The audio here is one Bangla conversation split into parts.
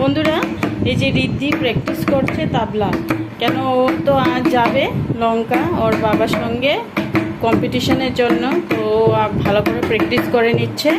বন্ধুরা, এই যে রিদ্ধি প্র্যাকটিস করছে তাবলা। কেন ও তো আজ যাবে লঙ্কা ওর বাবার সঙ্গে কম্পিটিশনের জন্য, তো ভালো করে প্র্যাকটিস করে নিচ্ছে।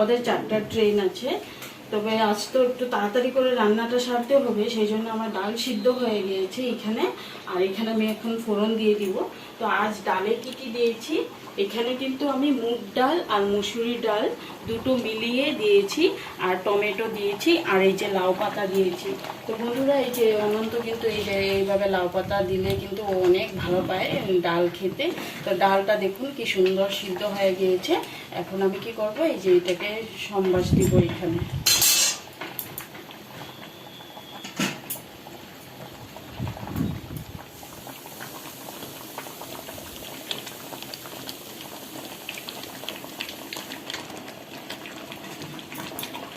ওদের 4টা ট্রেন আছে, তবে আজ তো একটু তাড়াতাড়ি করে রান্নাটা সারতে হবে, সেই জন্য আমার ডাল সিদ্ধ হয়ে গিয়েছে এখানে। আর এখানে আমি এখন ফোড়ন দিয়ে দিব। তো আজ ডালে কি কি দিয়েছি, এখানে কিন্তু আমি মুগ ডাল আর মুসুরি ডাল দুটো মিলিয়ে দিয়েছি, আর টমেটো দিয়েছি, আর এই যে লাউ পাতা দিয়েছি। তো বন্ধুরা, এই যে অনন্ত কিন্তু এই যে এইভাবে লাউ পাতা দিলে কিন্তু অনেক ভালো পায় ডাল খেতে। তো ডালটা দেখুন কি সুন্দর সিদ্ধ হয়ে গিয়েছে। এখন আমি কি করব, এই যে এটাকে সম্বাস দিব এখানে।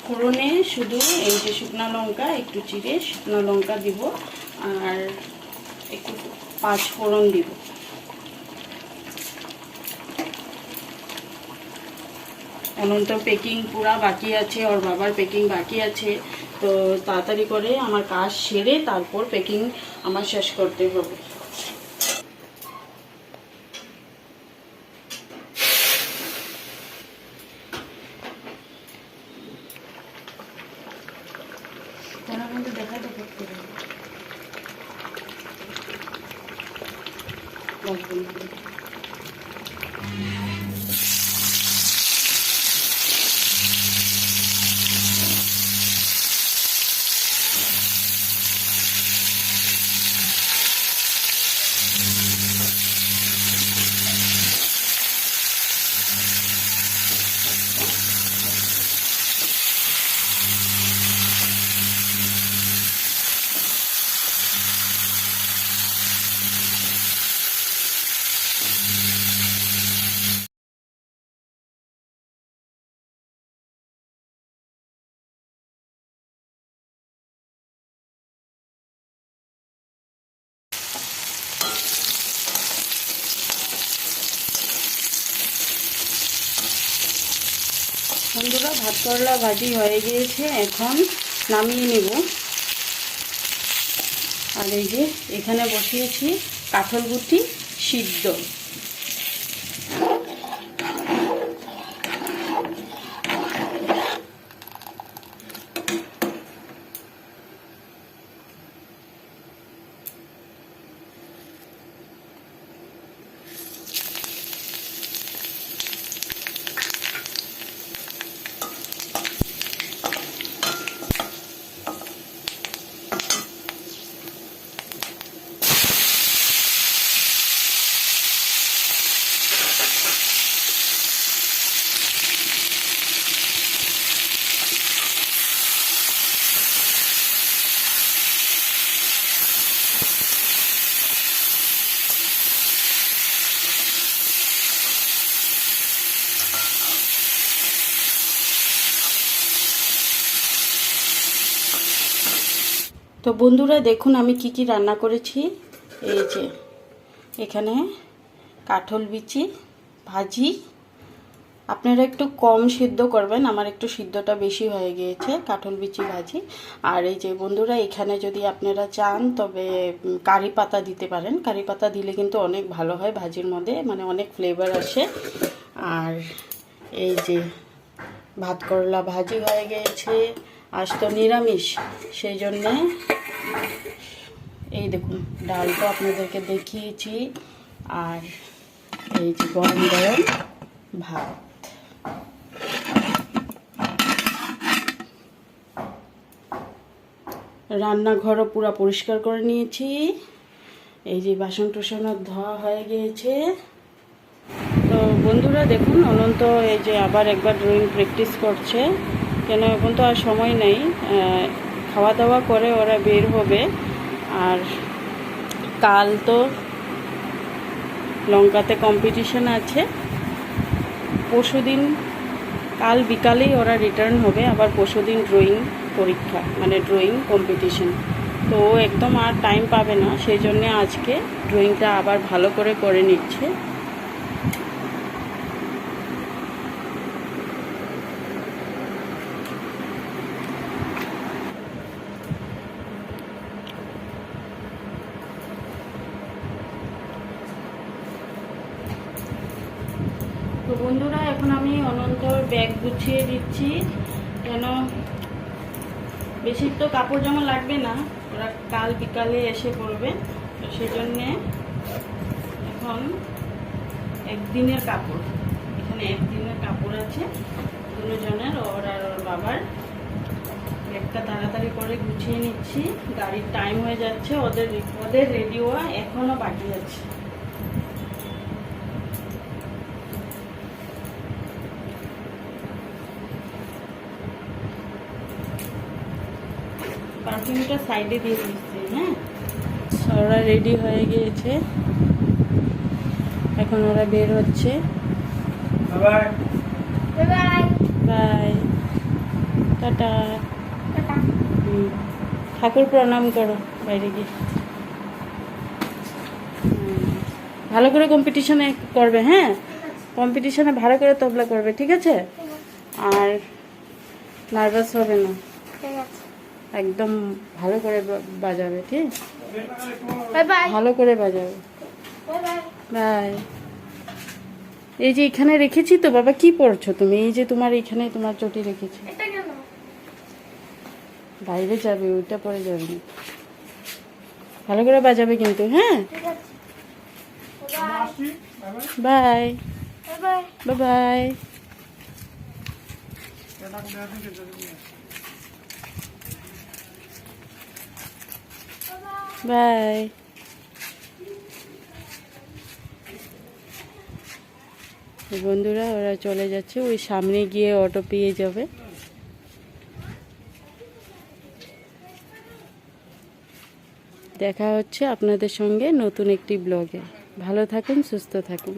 ফোড়নে শুধু এই যে শুকনো লঙ্কা একটু চিড়ে শুকনো লঙ্কা দিব, আর একটু 5 ফোড়ন দিব। অনন্ত প্যাকিং পুরা বাকি আছে, ওর বাবার প্যাকিং বাকি আছে। তো তাড়াতাড়ি করে আমার কাজ সেরে তারপর প্যাকিং আমার শেষ করতে হবে। দেখা বন্ধুরা, ভাত করলা ভাজি হয়ে গিয়েছে, এখন নামিয়ে নেব। আর এই যে এখানে বসিয়েছি কাঁঠালগুটি সিদ্ধ। তো বন্ধুরা দেখুন আমি কি কি রান্না করেছি। এই যে এখানে কাঁঠাল বিচি ভাজি, আপনারা একটু কম সিদ্ধ করবেন, আমার একটু সিদ্ধটা বেশি হয়ে গিয়েছে, কাঁঠাল বিচি ভাজি। আর এই যে বন্ধুরা এখানে যদি আপনারা চান তবে কারি পাতা দিতে পারেন, কারি পাতা দিলে কিন্তু অনেক ভালো হয় ভাজির মধ্যে, মানে অনেক ফ্লেভার আসে। আর এই যে ভাত করলা ভাজি হয়ে গিয়েছে, আজ তো নিরামিষ, সেই জন্যে এই দেখুন ডাল তো আপনাদেরকে দেখিয়েছি। আর এই যে গরম গরম ভাত। রান্নাঘরও পুরো পরিষ্কার করে নিয়েছি। এই যে বাসন টাসনও ধোয়া হয়ে গিয়েছে। তো বন্ধুরা দেখুন অনন্ত এই যে আবার একবার ড্রয়িং প্র্যাকটিস করছে, কেন এখন তো আর সময় নেই, খাওয়া দাওয়া করে ওরা বের হবে। আর কাল তো লঙ্কাতে কম্পিটিশন আছে, পরশুদিন কাল বিকালেই ওরা রিটার্ন হবে, আবার পরশুদিন ড্রয়িং পরীক্ষা, মানে ড্রয়িং কম্পিটিশন। তো ও একদম আর টাইম পাবে না, সেই জন্যে আজকে ড্রয়িংটা আবার ভালো করে নিচ্ছে। তো বন্ধুরা এখন আমি অনন্তর ব্যাগ গুছিয়ে দিচ্ছি, কেন বেশি তো কাপড় জামা লাগবে না, ওরা কাল বিকালে এসে পড়বে। তো সেই জন্যে এখন একদিনের কাপড়, এখানে একদিনের কাপড় আছে দুজনের, ওর আর ওর বাবার। ব্যাগটা তাড়াতাড়ি করে গুছিয়ে নিচ্ছি, গাড়ির টাইম হয়ে যাচ্ছে, ওদের রেডি হওয়া এখনও বাকি আছে। পারফিউমটা সাইডে দিয়ে দিচ্ছি। হ্যাঁ, ওরা রেডি হয়ে গিয়েছে, এখন ওরা বের হচ্ছে। By, tata. ঠাকুর প্রণাম করো বাইরে গিয়ে। ভালো করে কম্পিটিশনে করবে, হ্যাঁ কম্পিটিশনে ভালো করে তবলা করবে, ঠিক আছে? আর নার্ভাস হবে না, একদম ভালো করে বাজাবে, ঠিক? ভালো করে বাজাবে। বাই। এই যে এখানে রেখেছি তো বাবা, কি পড়ছো তুমি? এই যে তোমার এখানে তোমার চটি রেখেছি, বাইরে যাবে, ওইটা পরে যাবে না, ভালো করে বাজাবে কিন্তু, হ্যাঁ? Bye bye bye. বাই। বন্ধুরা ওরা চলে যাচ্ছে, ওই সামনে গিয়ে অটো পেয়ে যাবে। দেখা হচ্ছে আপনাদের সঙ্গে নতুন একটি ব্লগে। ভালো থাকুন, সুস্থ থাকুন।